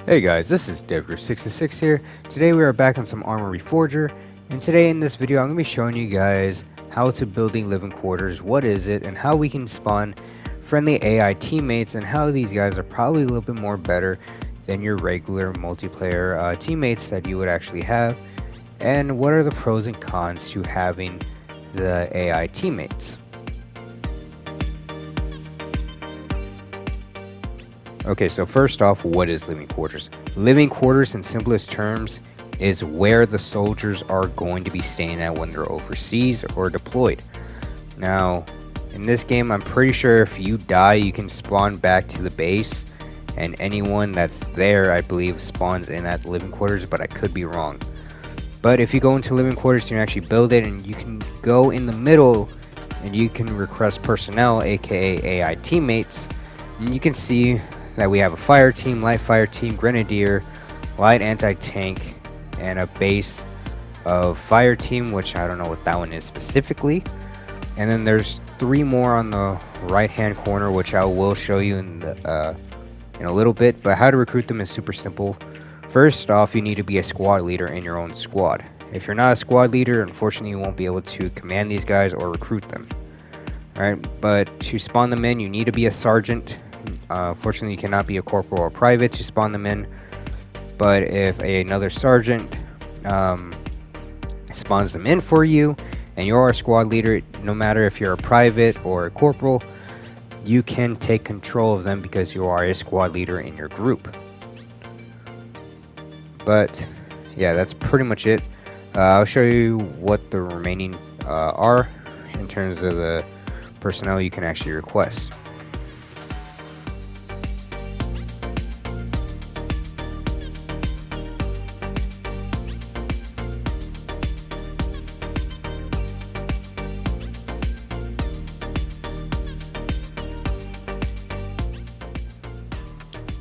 Hey guys, this is Devgrew66 here. Today we are back on some Arma Reforger, and today in this video I'm going to be showing you guys how to building living quarters, what is it, and how we can spawn friendly AI teammates, and how these guys are probably a little bit more better than your regular multiplayer teammates that you would actually have, and what are the pros and cons to having the AI teammates. Okay, so first off, what is living quarters? Living quarters, in simplest terms, is where the soldiers are going to be staying at when they're overseas or deployed. Now, in this game, I'm pretty sure if you die, you can spawn back to the base, and anyone that's there, I believe, spawns in at living quarters, but I could be wrong. But if you go into living quarters, you can actually build it, and you can go in the middle, and you can request personnel, aka AI teammates, and you can see that we have a fire team, light fire team, grenadier, light anti-tank, and a base of fire team, which I don't know what that one is specifically. And then there's 3 more on the right hand corner, which I will show you in a little bit. But how to recruit them is super simple. First off, you need to be a squad leader in your own squad. If you're not a squad leader, unfortunately you won't be able to command these guys or recruit them. Alright, but to spawn them in, you need to be a sergeant. Fortunately, you cannot be a corporal or private to spawn them in, but if another sergeant spawns them in for you and you're a squad leader, no matter if you're a private or a corporal, you can take control of them because you are a squad leader in your group. But yeah, that's pretty much it. I'll show you what the remaining are in terms of the personnel you can actually request.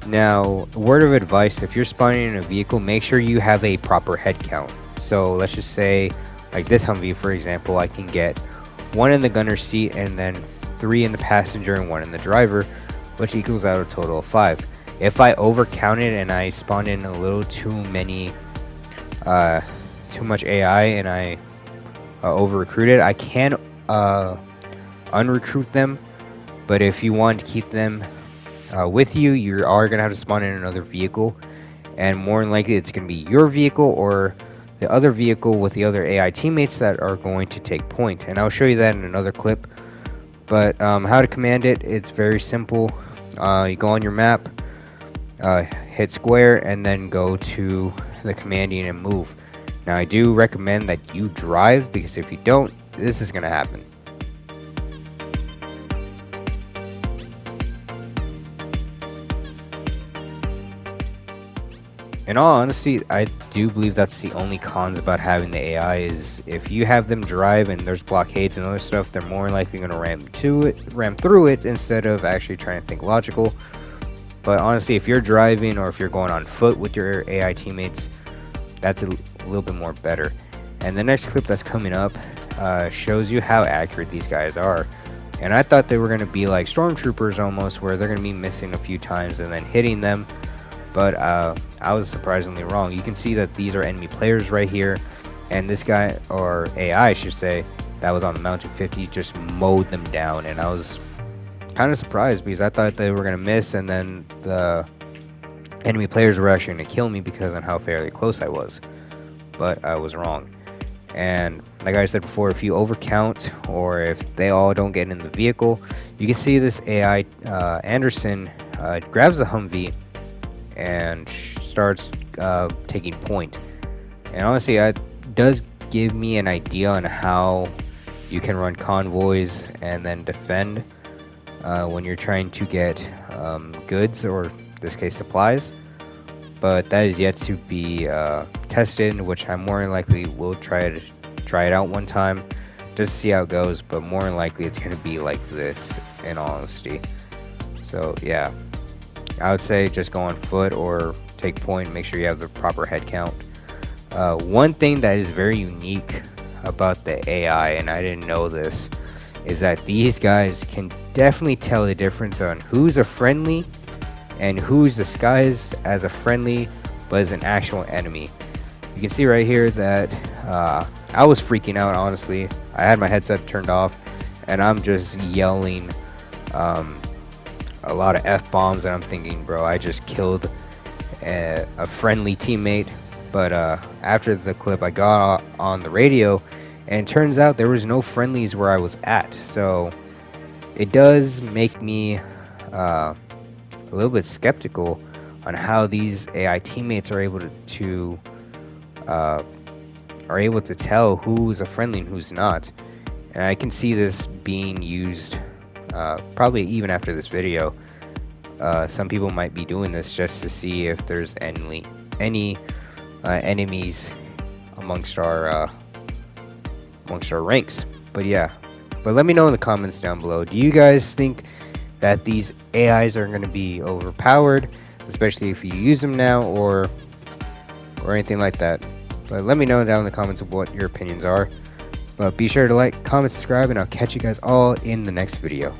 Now, word of advice, if you're spawning in a vehicle, make sure you have a proper head count. So let's just say, like this Humvee for example, I can get 1 in the gunner's seat and then 3 in the passenger and 1 in the driver, which equals out a total of 5. If I overcounted and I spawned in a little too much AI and I over recruited, I can unrecruit them. But if you want to keep them with you, you are going to have to spawn in another vehicle, and more than likely it's going to be your vehicle or the other vehicle with the other AI teammates that are going to take point, and I'll show you that in another clip. But how to command it, it's very simple. You go on your map, hit square, and then go to the commanding and move. Now I do recommend that you drive, because if you don't, this is going to happen. In all honesty, I do believe that's the only cons about having the AI, is if you have them drive and there's blockades and other stuff, they're more likely going to ram through it instead of actually trying to think logical. But honestly, if you're driving or if you're going on foot with your AI teammates, that's a little bit more better. And the next clip that's coming up shows you how accurate these guys are. And I thought they were going to be like stormtroopers almost, where they're going to be missing a few times and then hitting them. But I was surprisingly wrong. You can see that these are enemy players right here, and this guy, or AI I should say, that was on the Mountain 50 just mowed them down, and I was kind of surprised because I thought they were going to miss, and then the enemy players were actually going to kill me because of how fairly close I was. But I was wrong. And like I said before, if you overcount or if they all don't get in the vehicle, you can see this AI Anderson grabs the Humvee and starts taking point. And honestly, it does give me an idea on how you can run convoys and then defend when you're trying to get goods, or in this case supplies. But that is yet to be tested, which I more than likely will try it out one time just to see how it goes. But more than likely it's going to be like this, in all honesty. So yeah, I would say just go on foot or take point. Make sure you have the proper head count. One thing that is very unique about the AI, and I didn't know this, is that these guys can definitely tell the difference on who's a friendly and who's disguised as a friendly but is an actual enemy. You can see right here that I was freaking out, honestly. I had my headset turned off and I'm just yelling a lot of F-bombs, and I'm thinking, bro, I just killed a friendly teammate. But after the clip, I got on the radio, and it turns out there was no friendlies where I was at. So it does make me a little bit skeptical on how these AI teammates are able to tell who's a friendly and who's not. And I can see this being used probably even after this video. Some people might be doing this just to see if there's any enemies amongst our ranks. But yeah, but let me know in the comments down below. Do you guys think that these AIs are going to be overpowered, especially if you use them now, or anything like that? But let me know down in the comments of what your opinions are. But be sure to like, comment, subscribe, and I'll catch you guys all in the next video.